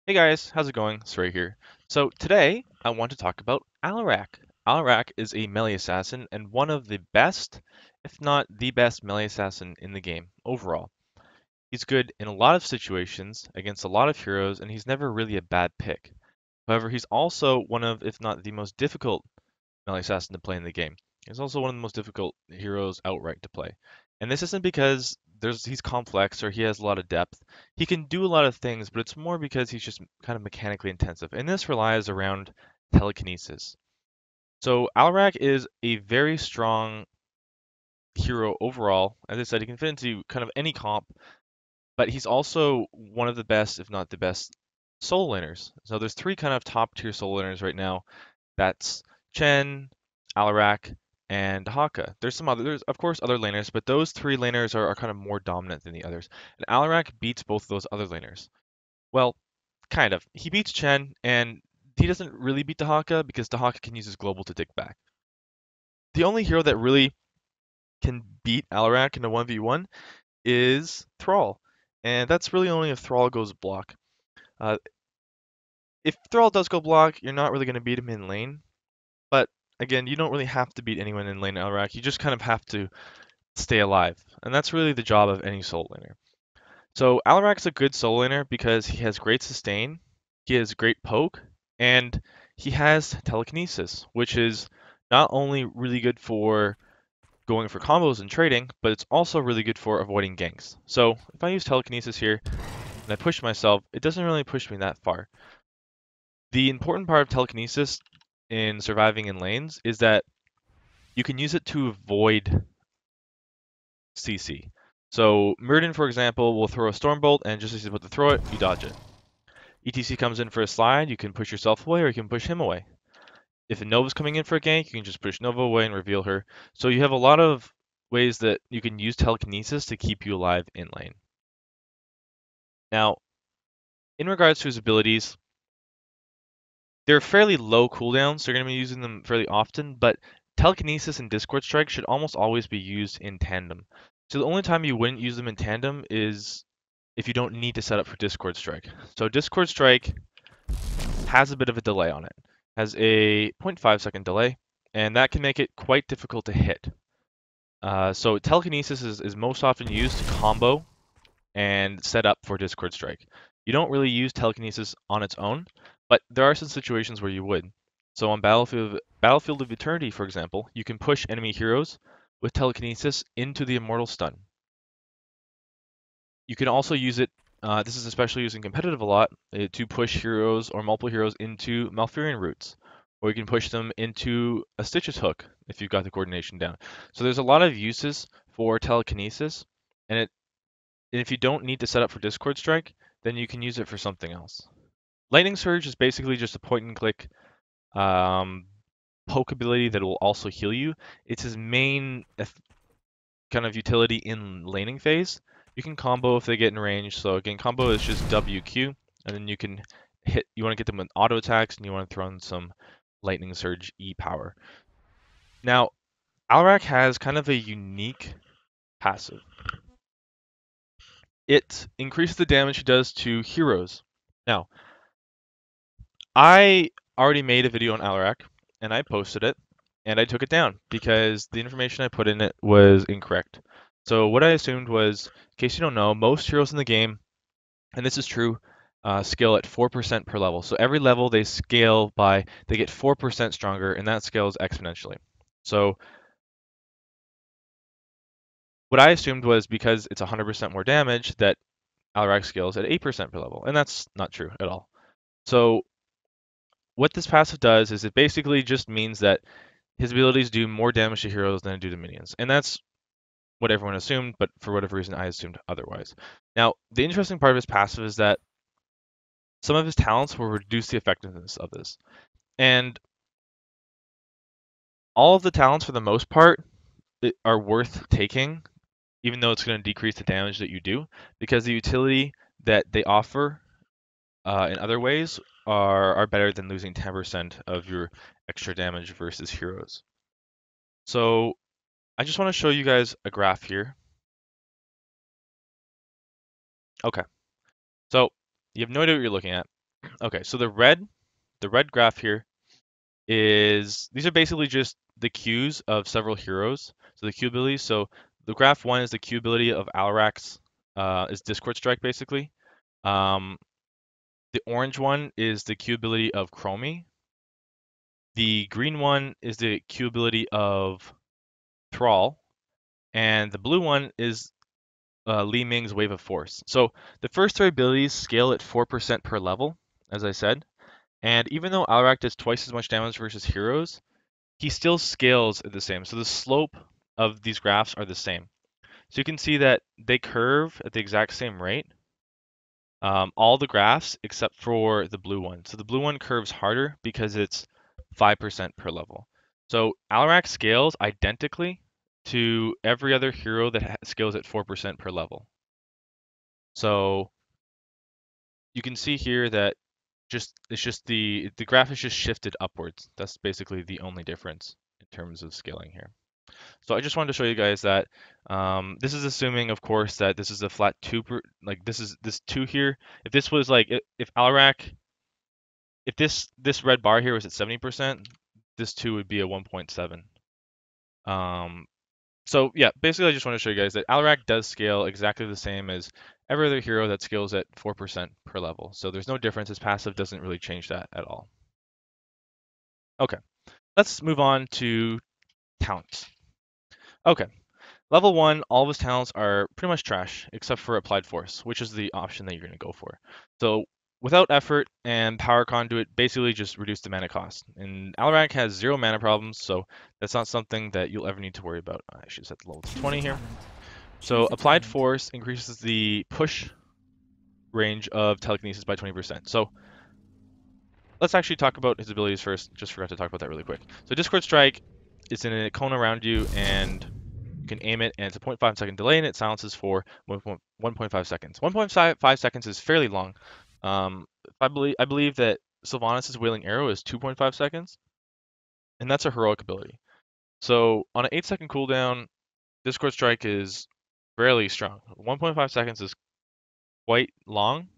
Hey guys, how's it going? Srey here. So today I want to talk about Alarak. Alarak is a melee assassin and one of the best, if not the best melee assassin in the game overall. He's good in a lot of situations against a lot of heroes and he's never really a bad pick. However, he's also one of, if not the most difficult melee assassin to play in the game. He's also one of the most difficult heroes outright to play. And this isn't because he's complex or he has a lot of depth. He can do a lot of things, but it's more because he's just kind of mechanically intensive. And this relies around telekinesis. So Alarak is a very strong hero overall. As I said, he can fit into kind of any comp, but he's also one of the best, if not the best, soul laners. So there's three kind of top tier soul laners right now. That's Chen, Alarak, and Haka. There's of course other laners, but those three laners are kind of more dominant than the others. And Alarak beats both of those other laners. Well, kind of. He beats Chen, and he doesn't really beat the Haka because the Haka can use his global to dig back. The only hero that really can beat Alarak in a 1v1 is Thrall. And that's really only if Thrall goes block. Uh, if Thrall does go block, you're not really going to beat him in lane. But again, you don't really have to beat anyone in lane Alarak. You just kind of have to stay alive. And that's really the job of any soul laner. So Alarak's a good soul laner because he has great sustain, he has great poke, and he has telekinesis, which is not only really good for going for combos and trading, but it's also really good for avoiding ganks. So if I use telekinesis here and I push myself, it doesn't really push me that far. The important part of telekinesis in surviving in lanes is that you can use it to avoid CC. So Myrden, for example, will throw a Stormbolt, and just as he's about to throw it, you dodge it. ETC comes in for a slide, you can push yourself away or you can push him away. If a Nova's coming in for a gank, you can just push Nova away and reveal her. So you have a lot of ways that you can use telekinesis to keep you alive in lane. Now, in regards to his abilities, they're fairly low cooldowns, so you're going to be using them fairly often, but telekinesis and Discord Strike should almost always be used in tandem. So the only time you wouldn't use them in tandem is if you don't need to set up for Discord Strike. So Discord Strike has a bit of a delay on it, has a 0.5 second delay, and that can make it quite difficult to hit. So telekinesis is most often used to combo and set up for Discord Strike. You don't really use telekinesis on its own, but there are some situations where you would. So on Battlefield of Eternity, for example, you can push enemy heroes with telekinesis into the Immortal Stun. You can also use it, this is especially used in competitive a lot, to push heroes or multiple heroes into Malfurion roots. Or you can push them into a Stitches hook if you've got the coordination down. So there's a lot of uses for telekinesis, and if you don't need to set up for Discord Strike, then you can use it for something else. Lightning Surge is basically just a point and click um, poke ability that will also heal you. It's his main kind of utility in laning phase. You can combo if they get in range. So again, combo is just WQ, and then you can hit. You want to get them with auto attacks, and you want to throw in some lightning surge E power. Now, Alarak has kind of a unique passive. It increases the damage he does to heroes. Now, I already made a video on Alarak, and I posted it, and I took it down because the information I put in it was incorrect. So what I assumed was, in case you don't know, most heroes in the game, and this is true, scale at 4% per level. So every level they get 4% stronger, and that scales exponentially. So what I assumed was because it's 100% more damage that Alarak scales at 8% per level, and that's not true at all. So what this passive does is it basically just means that his abilities do more damage to heroes than they do to minions, and that's what everyone assumed, but for whatever reason I assumed otherwise. Now, the interesting part of his passive is that some of his talents will reduce the effectiveness of this. And all of the talents, for the most part, are worth taking, even though it's going to decrease the damage that you do, because the utility that they offer in other ways are better than losing 10% of your extra damage versus heroes. So I just want to show you guys a graph here. Okay, so you have no idea what you're looking at. Okay, so the red graph here is these are basically just the Qs of several heroes. So the Q abilities. So the graph one is the Q ability of Alarak's is Discord Strike basically. Um, the orange one is the Q ability of Chromie. The green one is the Q ability of Thrall, and the blue one is Li Ming's Wave of Force. So the first three abilities scale at 4% per level, as I said. And even though Alarak does twice as much damage versus heroes, he still scales at the same. So the slope of these graphs are the same. So you can see that they curve at the exact same rate. All the graphs except for the blue one. So the blue one curves harder because it's 5% per level. So Alarak scales identically to every other hero that scales at 4% per level. So you can see here that it's just the graph is just shifted upwards. That's basically the only difference in terms of scaling here. So I just wanted to show you guys that this is assuming, of course, that this is a flat two like this two here. If this was like if Alarak, if this red bar here was at 70%, this two would be a 1.7. Um, so yeah, basically I just want to show you guys that Alarak does scale exactly the same as every other hero that scales at 4% per level. So there's no difference. His passive doesn't really change that at all. Okay, let's move on to talents. Okay, level 1, all of his talents are pretty much trash, except for Applied Force, which is the option that you're going to go for. So without effort and Power Conduit basically just reduce the mana cost. And Alarak has 0 mana problems, so that's not something that you'll ever need to worry about. I should set the level to Choose a 20 here. talent. So Choose a Applied talent. Force increases the push range of telekinesis by 20%. So let's actually talk about his abilities first. Just forgot to talk about that really quick. So Discord Strike is in a cone around you, and you can aim it, and it's a 0.5-second delay, and it silences for 1.5 seconds. 1.5 seconds is fairly long. I believe that Sylvanas' Wailing Arrow is 2.5 seconds, and that's a heroic ability. So on an 8-second cooldown, Discord Strike is fairly strong. 1.5 seconds is quite long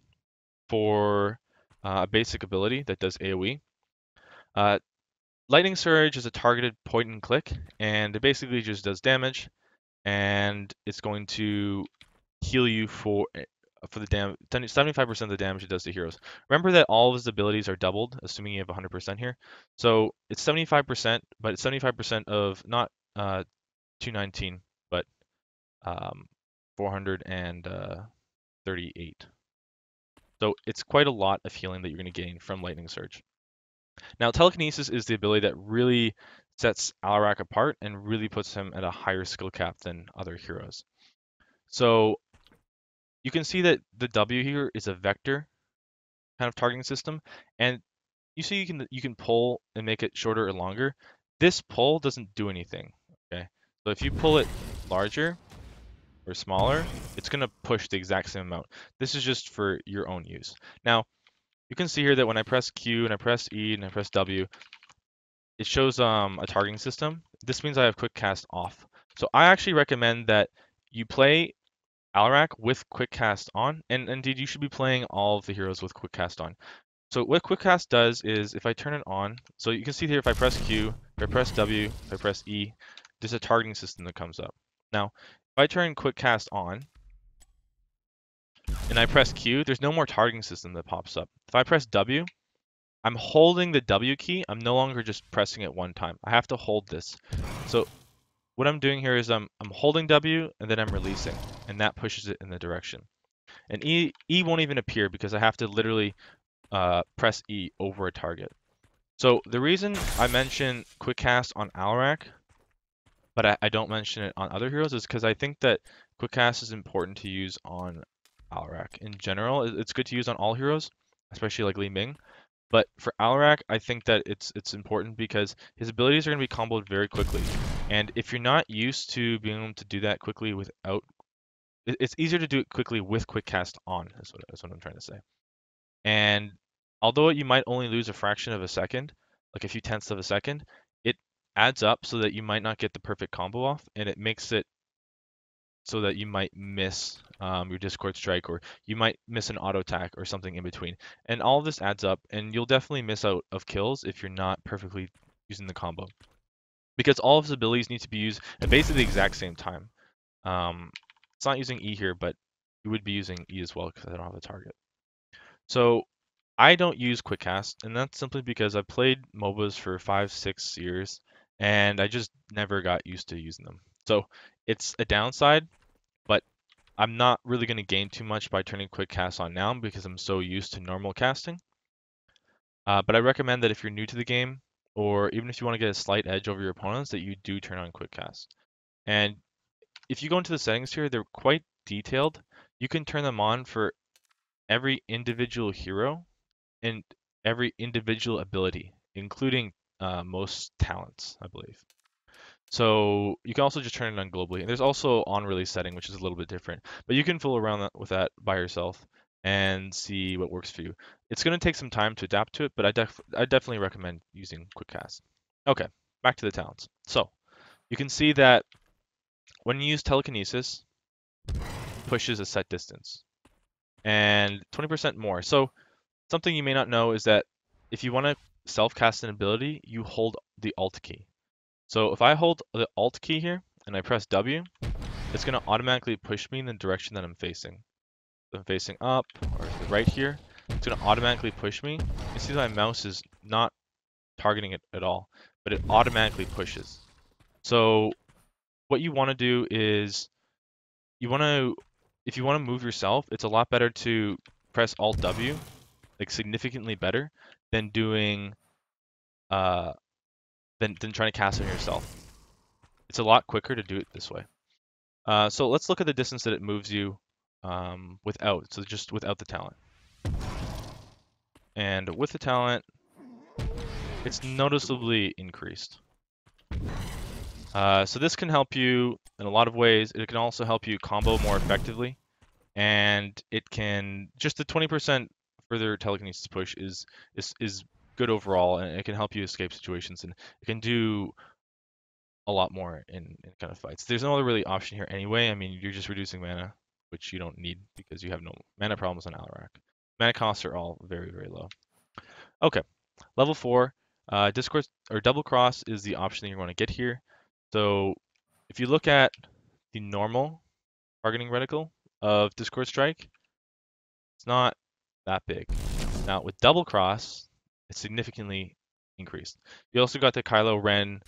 for a basic ability that does AoE. Uh, Lightning Surge is a targeted point and click, and it basically just does damage, and it's going to heal you for the 75% of the damage it does to heroes. Remember that all of his abilities are doubled, assuming you have 100% here. So it's 75%, but it's 75% of not 219, but um, 438. So it's quite a lot of healing that you're going to gain from Lightning Surge. Now, Telekinesis is the ability that really sets Alarak apart and really puts him at a higher skill cap than other heroes. So you can see that the W here is a vector kind of targeting system, and you see you can pull and make it shorter or longer. This pull doesn't do anything. Okay, so if you pull it larger or smaller, it's gonna push the exact same amount. This is just for your own use. Now you can see here that when I press Q and I press E and I press W, it shows a targeting system. This means I have quick cast off. So I actually recommend that you play Alarak with quick cast on, and indeed you should be playing all of the heroes with quick cast on. So what quick cast does is if I turn it on, so you can see here if I press Q, if I press W, if I press E, there's a targeting system that comes up. Now, if I turn quick cast on and I press Q, there's no more targeting system that pops up. If I press W, I'm holding the W key. I'm no longer just pressing it one time. I have to hold this. So what I'm doing here is I'm holding W and then I'm releasing, and that pushes it in the direction. And E won't even appear because I have to literally press E over a target. So the reason I mention quick cast on Alarak, but I don't mention it on other heroes, is because I think that quick cast is important to use on Alarak in general. It's good to use on all heroes, especially like Li Ming. But for Alarak, I think that it's important because his abilities are going to be comboed very quickly. And if you're not used to being able to do that quickly without, it's easier to do it quickly with quick cast on, is what I'm trying to say. And although you might only lose a fraction of a second, like a few tenths of a second, it adds up so that you might not get the perfect combo off, and it makes it so that you might miss your Discord strike, or you might miss an auto attack or something in between. And all of this adds up, and you'll definitely miss out of kills if you're not perfectly using the combo. Because all of his abilities need to be used at basically the exact same time. It's not using E here, but you would be using E as well because I don't have a target. So I don't use quick cast, and that's simply because I've played MOBAs for 5, 6 years, and I just never got used to using them. So it's a downside, but I'm not really going to gain too much by turning quick cast on now because I'm so used to normal casting. But I recommend that if you're new to the game, or even if you want to get a slight edge over your opponents, that you do turn on quick cast. And if you go into the settings here, they're quite detailed. You can turn them on for every individual hero and every individual ability, including most talents, I believe. So you can also just turn it on globally. And there's also on release setting, which is a little bit different, but you can fool around with that by yourself and see what works for you. It's going to take some time to adapt to it, but I definitely recommend using quick cast. Okay, back to the talents. So you can see that when you use telekinesis, pushes a set distance and 20% more. So something you may not know is that if you want to self-cast an ability, you hold the Alt key. So if I hold the Alt key here and I press W, it's going to automatically push me in the direction that I'm facing. If I'm facing up or to the right here, it's going to automatically push me. You see my mouse is not targeting it at all, but it automatically pushes. So what you want to do is if you want to move yourself, it's a lot better to press Alt W, like significantly better than doing than trying to cast on yourself. It's a lot quicker to do it this way. So let's look at the distance that it moves you so just without the talent. And with the talent, it's noticeably increased. So this can help you in a lot of ways. It can also help you combo more effectively. And it can, just the 20% further telekinesis push is good overall, and it can help you escape situations, and it can do a lot more in kind of fights. There's no other really option here anyway. I mean, you're just reducing mana, which you don't need because you have no mana problems on Alarak. Mana costs are all very, very low. Okay, level 4, Discord or Double Cross is the option that you want to get here. So if you look at the normal targeting reticle of Discord Strike, it's not that big. Now with Double Cross, it's significantly increased. You also got the Kylo Ren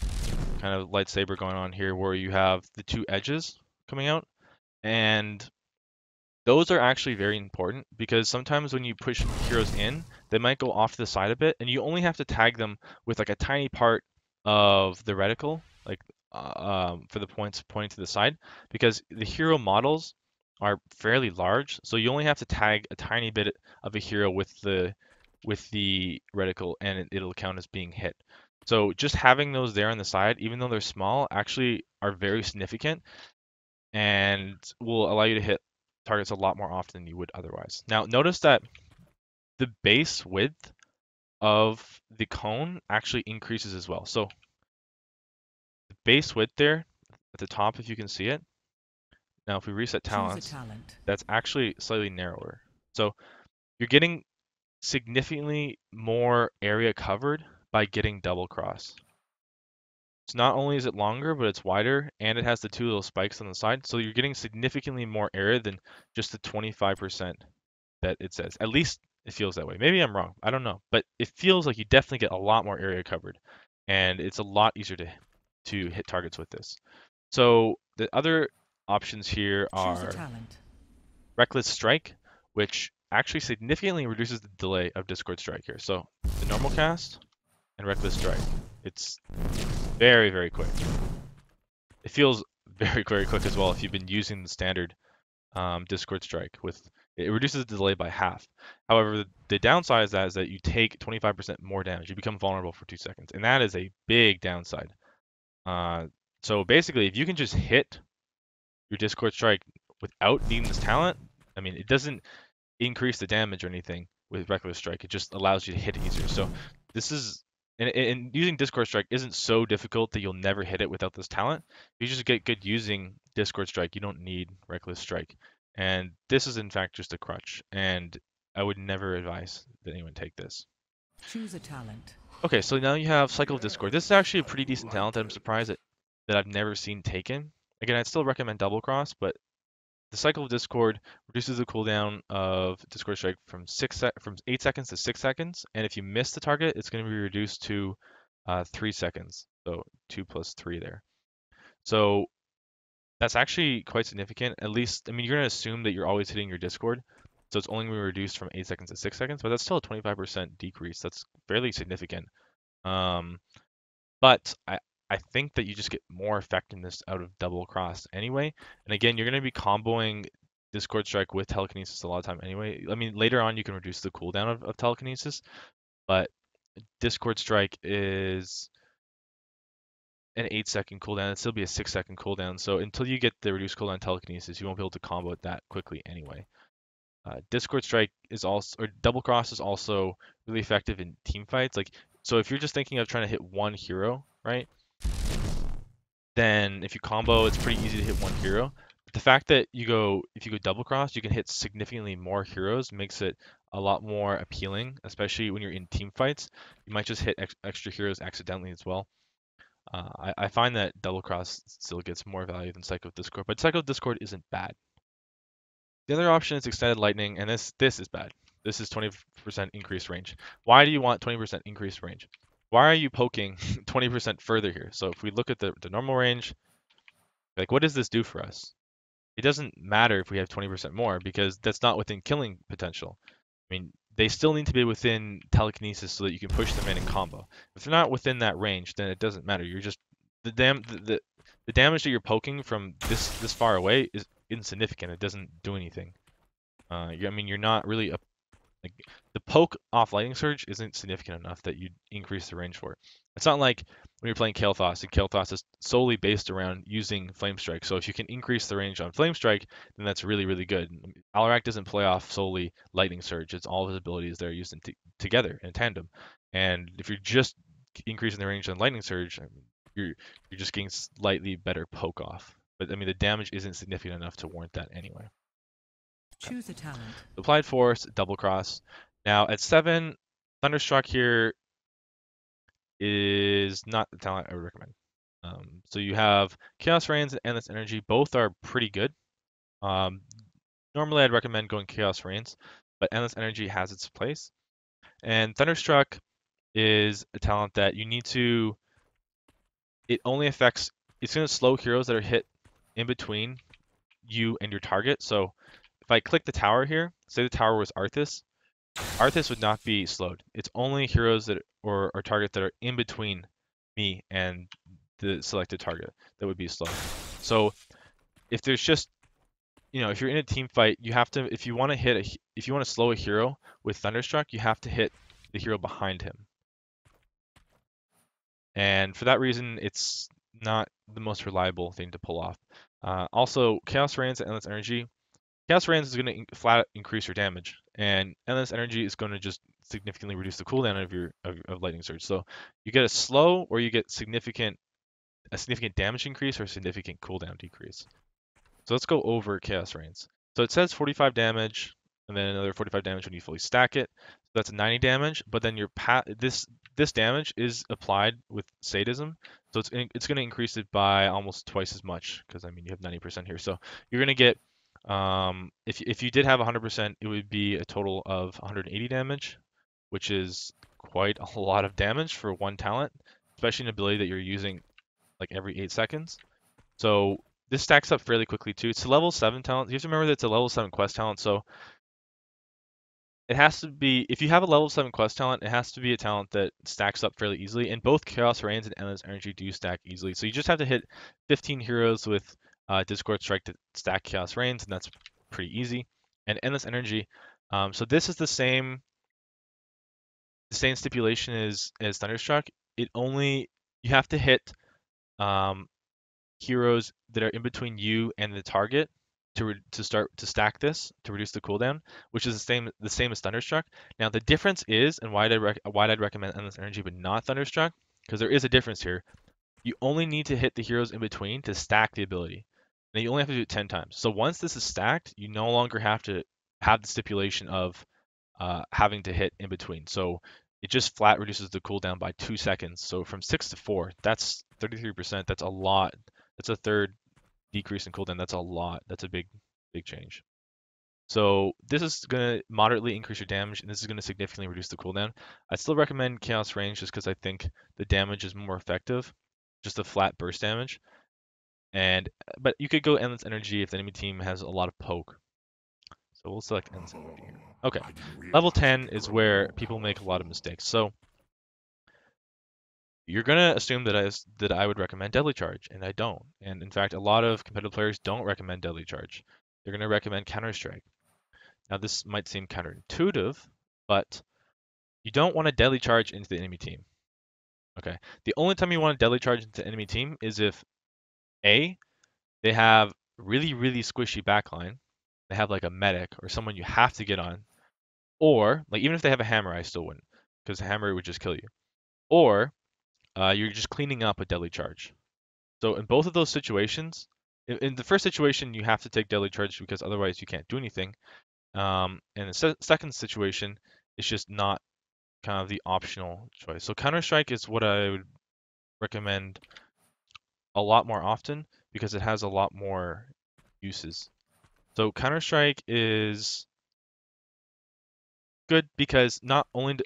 kind of lightsaber going on here where you have the two edges coming out, and those are actually very important because sometimes when you push heroes in, they might go off to the side a bit, and you only have to tag them with like a tiny part of the reticle, like for the points pointing to the side, because the hero models are fairly large, so you only have to tag a tiny bit of a hero with the reticle, and it'll count as being hit. So just having those there on the side, even though they're small, actually are very significant and will allow you to hit targets a lot more often than you would otherwise. Now, notice that the base width of the cone actually increases as well. So the base width there at the top, if you can see it. Now, if we reset talents, that's actually slightly narrower. So you're getting significantly more area covered by getting double cross. So not only is it longer, but it's wider, and it has the two little spikes on the side. So you're getting significantly more area than just the 25% that it says. At least it feels that way. Maybe I'm wrong. I don't know. But it feels like you definitely get a lot more area covered, and it's a lot easier to hit targets with this. So the other options here are Reckless Strike, which actually significantly reduces the delay of Discord Strike here. So the normal cast and Reckless Strike. It's very, very quick. It feels very, very quick as well if you've been using the standard Discord Strike. It reduces the delay by half. However, the downside is that you take 25% more damage. You become vulnerable for 2 seconds, and that is a big downside. So basically, if you can just hit your Discord Strike without needing this talent, I mean, it doesn't increase the damage or anything with Reckless Strike. It just allows you to hit easier. So this is and using Discord Strike isn't so difficult that you'll never hit it without this talent. You just get good using Discord Strike. You don't need Reckless Strike. And this is in fact just a crutch. And I would never advise that anyone take this. Choose a talent. Okay, so now you have Cycle of Discord. This is actually a pretty decent talent that I'm surprised that I've never seen taken. Again, I'd still recommend Double Cross, but the Cycle of Discord reduces the cooldown of Discord Strike from from 8 seconds to 6 seconds, and if you miss the target, it's going to be reduced to 3 seconds. So 2 plus 3 there. So that's actually quite significant. At least, I mean, you're going to assume that you're always hitting your Discord, so it's only going to be reduced from 8 seconds to 6 seconds, but that's still a 25% decrease. That's fairly significant. Um, but I think that you just get more effectiveness out of double cross anyway. And again, you're going to be comboing Discord Strike with telekinesis a lot of time anyway. I mean, later on you can reduce the cooldown of telekinesis, but Discord Strike is an 8 second cooldown. It'd still be a 6 second cooldown. So until you get the reduced cooldown telekinesis, you won't be able to combo it that quickly anyway. Discord Strike is also, or Double Cross is also really effective in team fights. Like, so if you're just thinking of trying to hit one hero, right? Then if you combo, it's pretty easy to hit one hero. But the fact that if you go double cross, you can hit significantly more heroes, makes it a lot more appealing, especially when you're in team fights. You might just hit extra heroes accidentally as well. I find that double cross still gets more value than Cycle of Discord, but Cycle of Discord isn't bad. The other option is Extended Lightning, and this is bad. This is 20% increased range. Why do you want 20% increased range? Why are you poking 20% further here? So if we look at the normal range, like what does this do for us? It doesn't matter if we have 20% more because that's not within killing potential. I mean, they still need to be within telekinesis so that you can push them in and combo. If they're not within that range, then it doesn't matter. You're just the damage that you're poking from this far away is insignificant. It doesn't do anything. I mean, you're not really like the poke off Lightning Surge isn't significant enough that you'd increase the range for it. It's not like when you're playing Kael'thas, and Kael'thas is solely based around using Flame Strike. So if you can increase the range on Flame Strike, then that's really, really good. Alarak doesn't play off solely Lightning Surge. It's all of his abilities that are used together in tandem. And if you're just increasing the range on Lightning Surge, I mean, you're just getting slightly better poke off. But I mean, the damage isn't significant enough to warrant that anyway. Okay. Choose a talent. Applied Force, Double Cross. Now at 7, Thunderstruck here is not the talent I would recommend. So you have Chaos Reigns and Endless Energy. Both are pretty good. Um, Normally I'd recommend going Chaos Reigns, but Endless Energy has its place. And Thunderstruck is a talent that you need to. It only affects. It's going to slow heroes that are hit in between you and your target. So if I click the tower here, say the tower was Arthas, Arthas would not be slowed. It's only heroes that or targets that are in between me and the selected target that would be slowed. So if there's just if you're in a team fight, you have to if you want to slow a hero with Thunderstruck, you have to hit the hero behind him. And for that reason, it's not the most reliable thing to pull off. Also, Chaos Reigns and Endless Energy. Chaos Reigns is going to flat increase your damage, and Endless Energy is going to just significantly reduce the cooldown of your of Lightning Surge. So you get a slow, or you get a significant damage increase, or a significant cooldown decrease. So let's go over Chaos Reigns. So it says 45 damage, and then another 45 damage when you fully stack it. So that's 90 damage, but then this damage is applied with Sadism, so it's going to increase it by almost twice as much because I mean you have 90% here. So you're going to get if you did have 100%, it would be a total of 180 damage, which is quite a lot of damage for one talent, especially an ability that you're using like every 8 seconds. So this stacks up fairly quickly too. It's a level 7 talent. You have to remember that it's a level 7 quest talent, so it has to be, if you have a level 7 quest talent, it has to be a talent that stacks up fairly easily, and both Chaos Reigns and Endless Energy do stack easily. So you just have to hit 15 heroes with Discord Strike to stack Chaos Reigns, and that's pretty easy. And Endless Energy, so this is the same stipulation as Thunderstruck. You have to hit heroes that are in between you and the target, to start to stack this to reduce the cooldown, which is the same as Thunderstruck. Now the difference is, and why I'd recommend Endless Energy but not Thunderstruck, because there is a difference here. You only need to hit the heroes in between to stack the ability. Now you only have to do it 10 times. So once this is stacked, you no longer have to have the stipulation of having to hit in between. So it just flat reduces the cooldown by 2 seconds. So from 6 to 4, that's 33%. That's a lot. That's a third decrease in cooldown. That's a lot. That's a big change. So this is going to moderately increase your damage, and this is going to significantly reduce the cooldown. I still recommend Chaos Range just because I think the damage is more effective, just a flat burst damage. And but you could go Endless Energy if the enemy team has a lot of poke. So we'll select Endless Energy here. Okay, level 10 is where people make a lot of mistakes. So you're gonna assume that I would recommend Deadly Charge, and I don't. And in fact, a lot of competitive players don't recommend Deadly Charge. They're gonna recommend Counter Strike. Now this might seem counterintuitive, but you don't want to Deadly Charge into the enemy team. Okay, the only time you want to Deadly Charge into the enemy team is if A, they have really squishy backline. They have like a medic or someone you have to get on, or like even if they have a hammer, I still wouldn't, because the hammer would just kill you. Or you're just cleaning up a Deadly Charge. So in both of those situations, in the first situation, you have to take Deadly Charge because otherwise you can't do anything. And the second situation, it's just not kind of the optional choice. So Counter Strike is what I would recommend a lot more often because it has a lot more uses. So Counter Strike is good because not only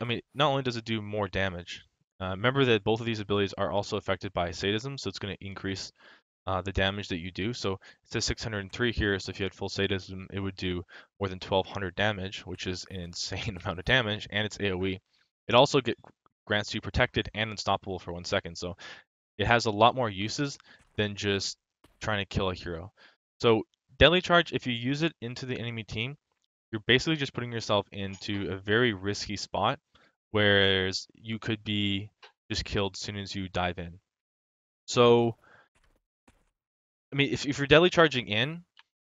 does it do more damage. Remember that both of these abilities are also affected by sadism, so it's going to increase the damage that you do. So it says 603 here, so if you had full sadism, it would do more than 1200 damage, which is an insane amount of damage, and it's AoE. It also grants you protected and unstoppable for 1 second, so it has a lot more uses than just trying to kill a hero. So Deadly Charge, if you use it into the enemy team, you're basically just putting yourself into a very risky spot, whereas you could be just killed as soon as you dive in. So I mean, if you're deadly charging in,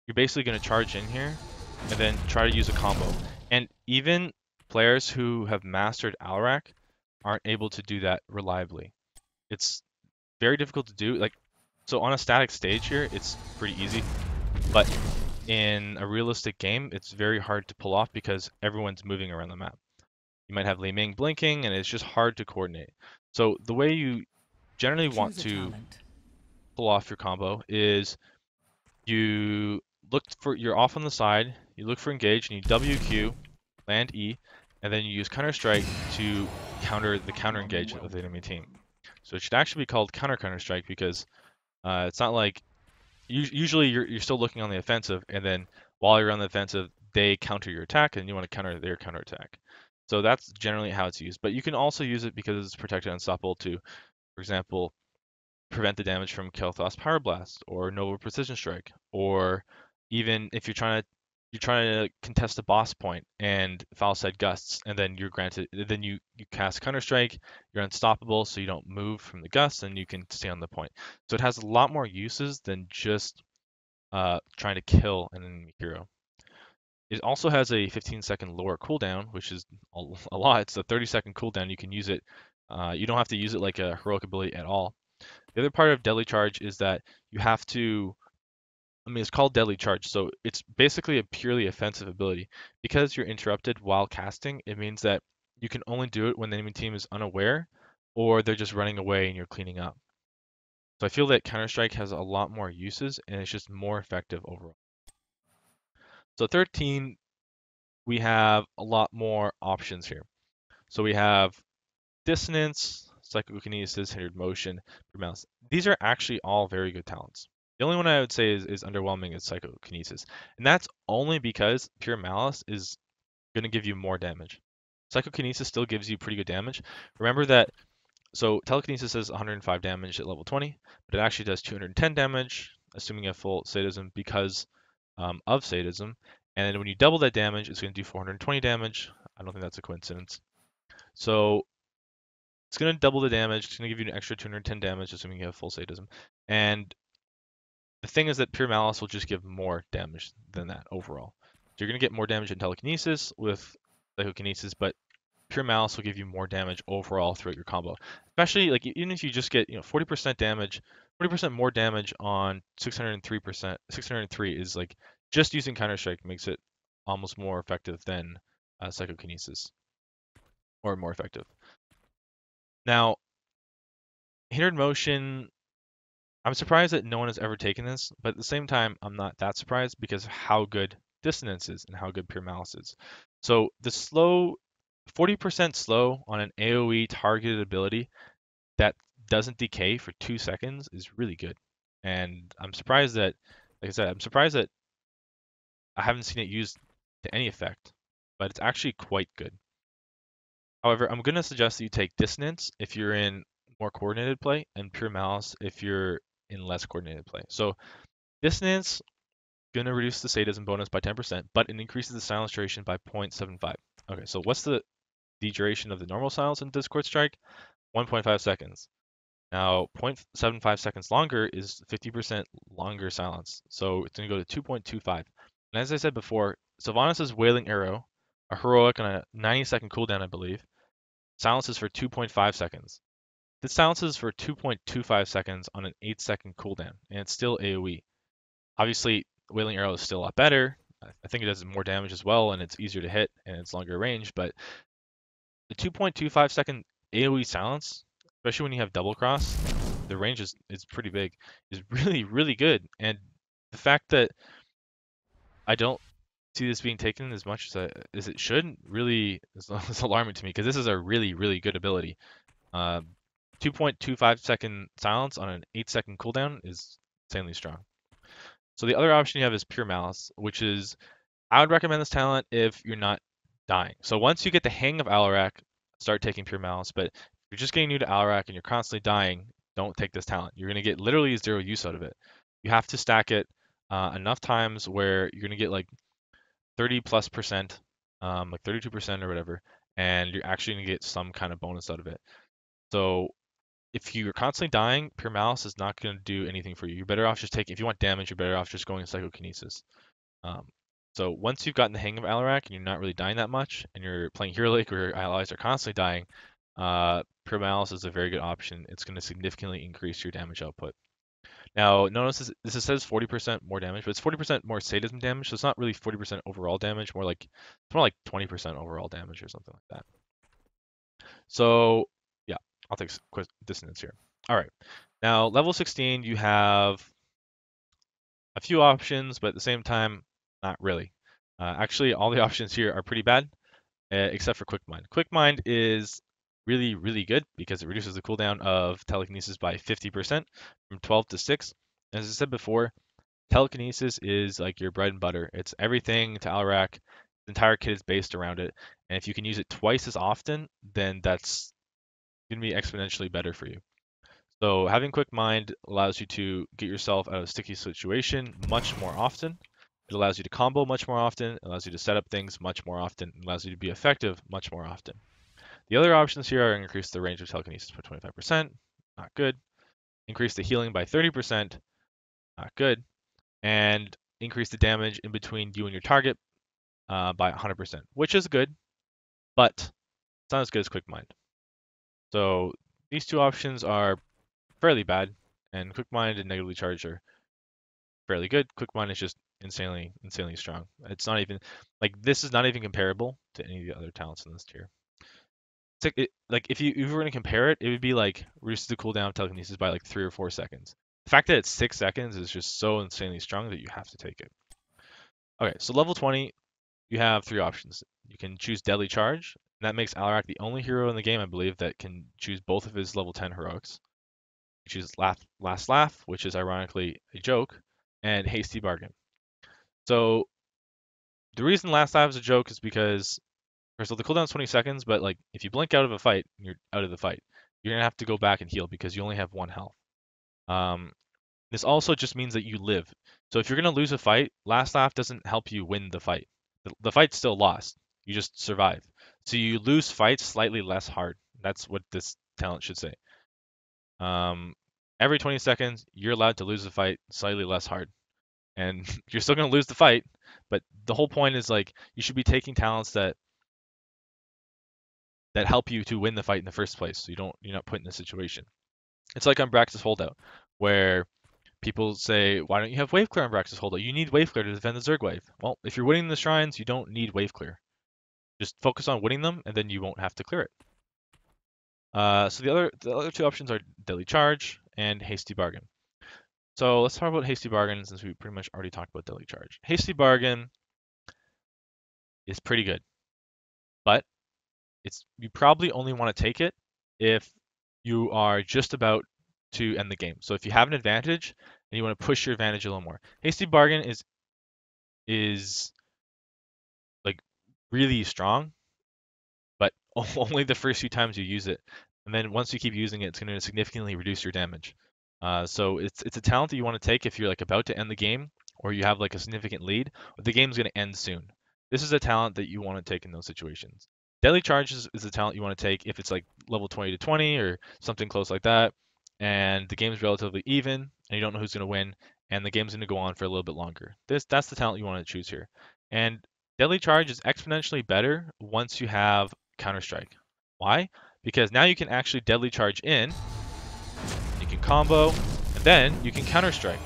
you're basically going to charge in here and then try to use a combo. And even players who have mastered Alarak aren't able to do that reliably. It's very difficult to do. Like, so on a static stage here, it's pretty easy. But in a realistic game, it's very hard to pull off because everyone's moving around the map. You might have Li Ming blinking, and it's just hard to coordinate. So the way you generally want Choose a to talent. pull off your combo is you're off on the side, you look for engage, and you WQ, land E, and then you use Counter Strike to counter the counter engage of the enemy team. So it should actually be called Counter Strike because it's not like usually you're still looking on the offensive, and then while you're on the offensive, they counter your attack, and you want to counter their counter attack. So that's generally how it's used. But you can also use it because it's protected and unstoppable to, for example, prevent the damage from Kael'thas Power Blast or Nova Precision Strike, or even if you're trying to contest a boss point and Foul Side Gusts, and then you cast Counter Strike, you're unstoppable, so you don't move from the gusts and you can stay on the point. So it has a lot more uses than just trying to kill an enemy hero. It also has a 15-second lower cooldown, which is a lot. It's a 30-second cooldown. You can use it. You don't have to use it like a heroic ability at all. The other part of Deadly Charge is that you have to, I mean, it's called Deadly Charge, so it's basically a purely offensive ability. Because you're interrupted while casting, it means that you can only do it when the enemy team is unaware or they're just running away and you're cleaning up. So I feel that Counter-Strike has a lot more uses and it's just more effective overall. So 13, we have a lot more options here. So we have Dissonance, Psychokinesis, Hindered Motion, Pure Malice. These are actually all very good talents. The only one I would say is underwhelming is Psychokinesis. And that's only because Pure Malice is going to give you more damage. Psychokinesis still gives you pretty good damage. Remember that, so Telekinesis does 105 damage at level 20, but it actually does 210 damage, assuming you have full sadism because of sadism. And then when you double that damage, it's going to do 420 damage. I don't think that's a coincidence. So it's going to double the damage. It's going to give you an extra 210 damage, assuming you have full sadism. And The thing is that Pure Malice will just give more damage than that overall. So you're going to get more damage in Telekinesis with Psychokinesis, but Pure Malice will give you more damage overall throughout your combo. Especially like even if you just get 40% damage, 40% more damage on 603%, 603 is like just using Counter Strike makes it almost more effective than Psychokinesis, or more effective. Now, Hindered Motion, I'm surprised that no one has ever taken this, but at the same time, I'm not that surprised because of how good Dissonance is and how good Pure Malice is. So the slow, 40% slow on an AoE targeted ability that doesn't decay for 2 seconds is really good. And I'm surprised that, like I said, I'm surprised that I haven't seen it used to any effect, but it's actually quite good. However, I'm going to suggest that you take Dissonance if you're in more coordinated play, and Pure Malice if you're in less coordinated play. So Dissonance going to reduce the sadism bonus by 10%, but it increases the silence duration by 0.75. Okay, so what's the duration of the normal silence in Discord Strike? 1.5 seconds. Now, 0.75 seconds longer is 50% longer silence, so it's going to go to 2.25. And as I said before, Sylvanas' Wailing Arrow, a heroic on a 90-second cooldown, I believe, silences for 2.5 seconds. This silences for 2.25 seconds on an 8-second cooldown, and it's still AoE. Obviously, Wailing Arrow is still a lot better. I think it does more damage as well, and it's easier to hit, and it's longer range, but the 2.25-second AoE silence, especially when you have double cross, the range is pretty big, is really, really good. And the fact that I don't see this being taken as much as it should really is alarming to me because this is a really, really good ability. 2.25-second silence on an 8-second cooldown is insanely strong. So the other option you have is Pure Malice, which is I would recommend this talent if you're not dying. So once you get the hang of Alarak, start taking Pure Malice. But if you're just getting new to Alarak and you're constantly dying, don't take this talent. You're going to get literally zero use out of it. You have to stack it enough times where you're going to get like 30 plus percent, like 32% or whatever, and you're actually going to get some kind of bonus out of it. So if you're constantly dying, Pure Malice is not going to do anything for you. You're better off just taking, if you want damage, you're better off just going Psychokinesis. Um, so once you've gotten the hang of Alarak and you're not really dying that much, and you're playing Hero Lake where your allies are constantly dying, Pure Malice is a very good option. It's going to significantly increase your damage output. Now, notice this says 40% more damage, but it's 40% more sadism damage, so it's not really 40% overall damage, it's more like 20% overall damage or something like that. So yeah, I'll take quick dissonance here. All right. Now, level 16, you have a few options, but at the same time, not really. Actually, all the options here are pretty bad, except for Quick Mind. Quick Mind is really, really good because it reduces the cooldown of telekinesis by 50% from 12 to 6. As I said before, telekinesis is like your bread and butter. It's everything to Alarak. The entire kit is based around it. And if you can use it twice as often, then that's going to be exponentially better for you. So having Quick Mind allows you to get yourself out of a sticky situation much more often. It allows you to combo much more often. It allows you to set up things much more often. It allows you to be effective much more often. The other options here are increase the range of telekinesis by 25%, not good. Increase the healing by 30%, not good. And increase the damage in between you and your target by 100%, which is good, but it's not as good as Quick Mind. So these two options are fairly bad, and Quick Mind and Negatively Charged are fairly good. Quick Mind is just insanely, insanely strong. It's not even like this is not even comparable to any of the other talents in this tier. It's like if you were going to compare it, it would be like reduces the cooldown of telekinesis by like 3 or 4 seconds. The fact that it's 6 seconds is just so insanely strong that you have to take it. Okay, so level 20, you have three options. You can choose Deadly Charge, and that makes Alarak the only hero in the game, I believe, that can choose both of his level 10 heroics. You choose Last Laugh, which is ironically a joke, and Hasty Bargain. So the reason Last Laugh is a joke is because first of all, the cooldown is 20 seconds, but like if you blink out of a fight, you're out of the fight. You're gonna have to go back and heal because you only have one health. Um, this also just means that you live. So if you're gonna lose a fight, Last Laugh doesn't help you win the fight. The fight's still lost. You just survive. So you lose fights slightly less hard. That's what this talent should say. Um, Every 20 seconds, you're allowed to lose the fight slightly less hard. And you're still going to lose the fight, but the whole point is like you should be taking talents that help you to win the fight in the first place. So you're not put in a situation. It's like on Brax's Holdout, where people say, why don't you have wave clear on Brax's Holdout? You need wave clear to defend the Zerg wave. Well, if you're winning the shrines, you don't need wave clear. Just focus on winning them, and then you won't have to clear it. So the other two options are Deadly Charge and Hasty Bargain. So let's talk about Hasty Bargain since we pretty much already talked about Deadly Charge. Hasty Bargain is pretty good, but you probably only want to take it if you are just about to end the game. So if you have an advantage and you want to push your advantage a little more. Hasty Bargain is like really strong, but only the first few times you use it. And then once you keep using it, it's going to significantly reduce your damage. So it's a talent that you want to take if you're like about to end the game or you have like a significant lead, but the game's going to end soon. This is a talent that you want to take in those situations. Deadly Charge is a talent you want to take if it's like level 20 to 20 or something close like that, and the game's relatively even and you don't know who's going to win, and the game's going to go on for a little bit longer. That's the talent you want to choose here. And Deadly Charge is exponentially better once you have Counter Strike. Why? Because now you can actually Deadly Charge in, you can combo, and then you can Counter Strike.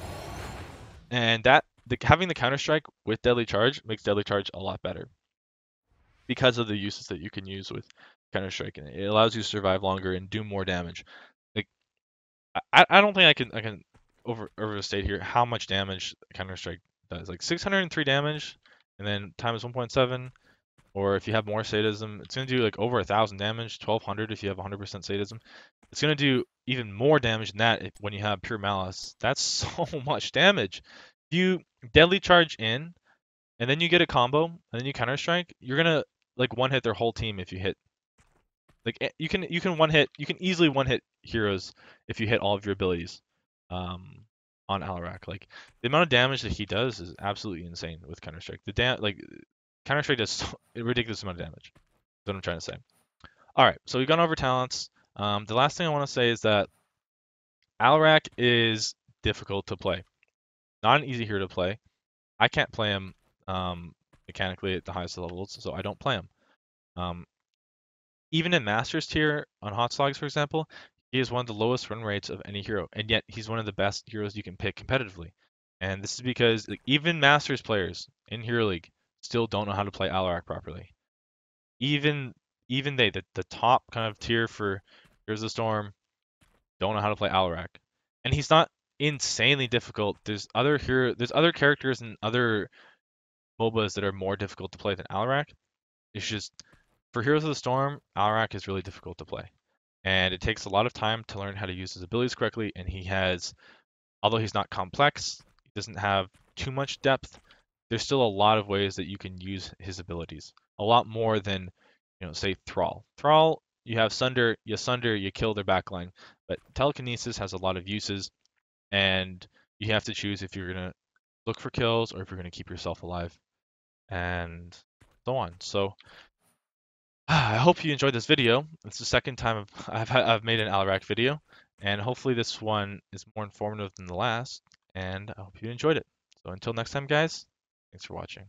And having the Counter Strike with Deadly Charge makes Deadly Charge a lot better because of the uses that you can use with Counter Strike, and it allows you to survive longer and do more damage. Like I don't think I can overstate here how much damage Counter Strike does. Like 603 damage, and then times 1.7. Or if you have more sadism, it's going to do like over 1,000 damage, 1,200 if you have 100% sadism. It's going to do even more damage than that when you have pure malice. That's so much damage. If you deadly charge in, and then you get a combo, and then you counter strike, you're gonna like one hit their whole team if you hit. Like you can easily one hit heroes if you hit all of your abilities. On Alarak, like the amount of damage that he does is absolutely insane with counter strike. Counter Strike does a ridiculous amount of damage. That's what I'm trying to say. All right, so we've gone over talents. The last thing I want to say is that Alarak is difficult to play. Not an easy hero to play. I can't play him mechanically at the highest levels, so I don't play him. Um, Even in Masters tier on Hot Slogs, for example, he is one of the lowest run rates of any hero, and yet he's one of the best heroes you can pick competitively. And this is because like, even Masters players in Hero League still don't know how to play Alarak properly. even even the top kind of tier for Heroes of the Storm don't know how to play Alarak. And he's not insanely difficult. There's other characters and other MOBAs that are more difficult to play than Alarak. It's just for Heroes of the Storm, Alarak is really difficult to play. And it takes a lot of time to learn how to use his abilities correctly, and although he's not complex, he doesn't have too much depth, there's still a lot of ways that you can use his abilities. A lot more than, say Thrall. Thrall, you have Sunder, you kill their backline. But Telekinesis has a lot of uses, and you have to choose if you're gonna look for kills or if you're gonna keep yourself alive, and so on. So I hope you enjoyed this video. It's the second time I've made an Alarak video, and hopefully this one is more informative than the last, and I hope you enjoyed it. So until next time, guys, thanks for watching.